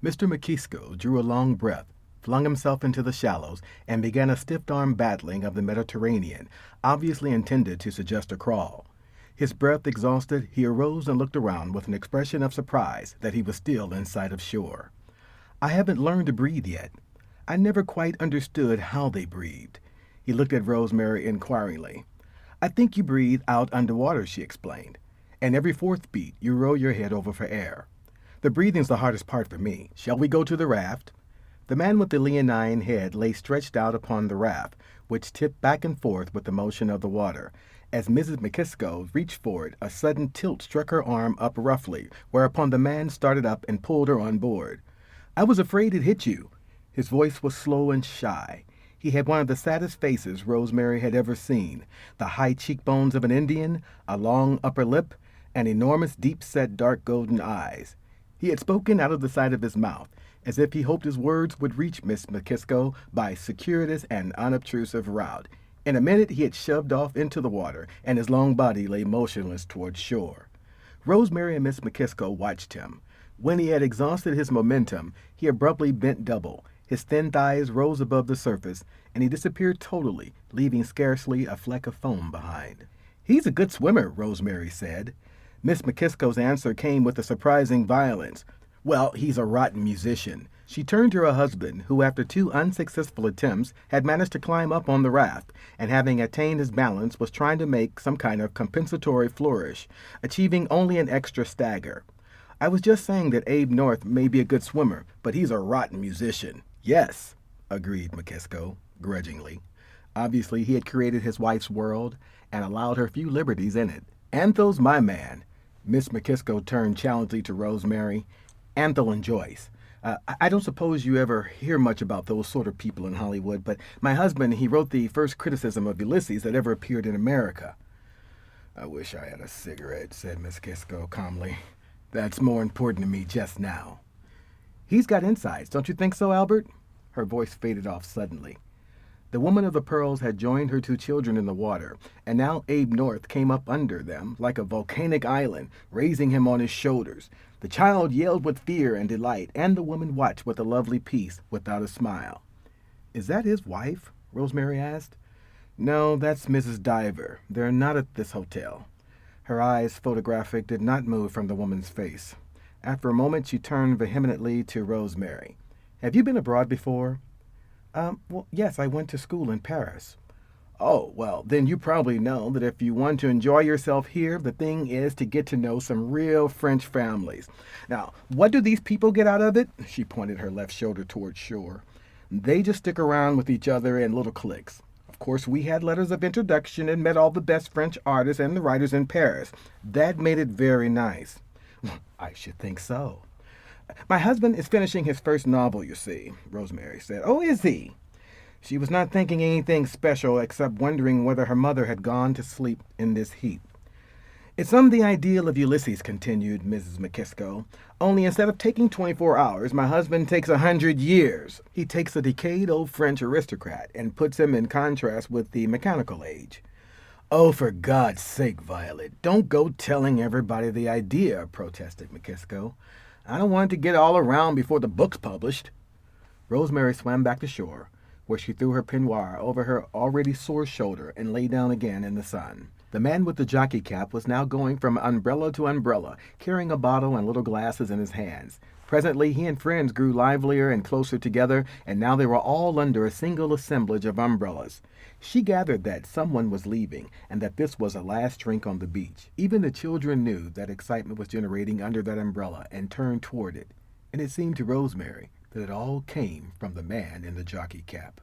Mr. McKeesko drew a long breath, flung himself into the shallows, and began a stiff-arm battling of the Mediterranean, obviously intended to suggest a crawl. His breath exhausted, he arose and looked around with an expression of surprise that he was still in sight of shore. I haven't learned to breathe yet. I never quite understood how they breathed. He looked at Rosemary inquiringly. I think you breathe out underwater, she explained. And every fourth beat, you roll your head over for air. The breathing's the hardest part for me. Shall we go to the raft? The man with the leonine head lay stretched out upon the raft, which tipped back and forth with the motion of the water. As Mrs. McKisko reached for it, a sudden tilt struck her arm up roughly, whereupon the man started up and pulled her on board. I was afraid it hit you. His voice was slow and shy. He had one of the saddest faces Rosemary had ever seen, the high cheekbones of an Indian, a long upper lip, and enormous deep-set dark golden eyes. He had spoken out of the side of his mouth, as if he hoped his words would reach Miss McKisko by a circuitous and unobtrusive route. In a minute he had shoved off into the water, and his long body lay motionless toward shore. Rosemary and Miss McKisko watched him. When he had exhausted his momentum, he abruptly bent double. His thin thighs rose above the surface, and he disappeared totally, leaving scarcely a fleck of foam behind. He's a good swimmer, Rosemary said. Miss McKisko's answer came with a surprising violence. Well, he's a rotten musician. She turned to her husband, who after 2 unsuccessful attempts had managed to climb up on the raft, and having attained his balance was trying to make some kind of compensatory flourish, achieving only an extra stagger. I was just saying that Abe North may be a good swimmer, but he's a rotten musician. Yes, agreed McKisko, grudgingly. Obviously, he had created his wife's world and allowed her few liberties in it. Anthel's my man. Miss McKisko turned challengingly to Rosemary. Anthel and Joyce. I don't suppose you ever hear much about those sort of people in Hollywood, but my husband, he wrote the first criticism of Ulysses that ever appeared in America. I wish I had a cigarette, said Miss McKisko calmly. That's more important to me just now. He's got insights, don't you think so, Albert? Her voice faded off suddenly. The woman of the pearls had joined her 2 children in the water, and now Abe North came up under them like a volcanic island, raising him on his shoulders. The child yelled with fear and delight, and the woman watched with a lovely peace without a smile. Is that his wife? Rosemary asked. No, that's Mrs. Diver. They're not at this hotel. Her eyes, photographic, did not move from the woman's face. After a moment, she turned vehemently to Rosemary. Have you been abroad before? Well, yes, I went to school in Paris. Oh, well, then you probably know that if you want to enjoy yourself here, the thing is to get to know some real French families. Now, what do these people get out of it? She pointed her left shoulder toward shore. They just stick around with each other in little cliques. Of course, we had letters of introduction and met all the best French artists and the writers in Paris. That made it very nice. I should think so. My husband is finishing his first novel, you see, Rosemary said. Oh, is he? She was not thinking anything special except wondering whether her mother had gone to sleep in this heat. It's the ideal of Ulysses, continued Mrs. McKisko. Only instead of taking 24 hours, my husband takes 100 years. He takes a decayed old French aristocrat and puts him in contrast with the mechanical age. Oh, for God's sake, Violet, don't go telling everybody the idea, protested McKisko. I don't want it to get all around before the book's published. Rosemary swam back to shore, where she threw her peignoir over her already sore shoulder and lay down again in the sun. The man with the jockey cap was now going from umbrella to umbrella, carrying a bottle and little glasses in his hands. Presently he and friends grew livelier and closer together, and now they were all under a single assemblage of umbrellas. She gathered that someone was leaving, and that this was a last drink on the beach. Even the children knew that excitement was generating under that umbrella and turned toward it, and it seemed to Rosemary that it all came from the man in the jockey cap.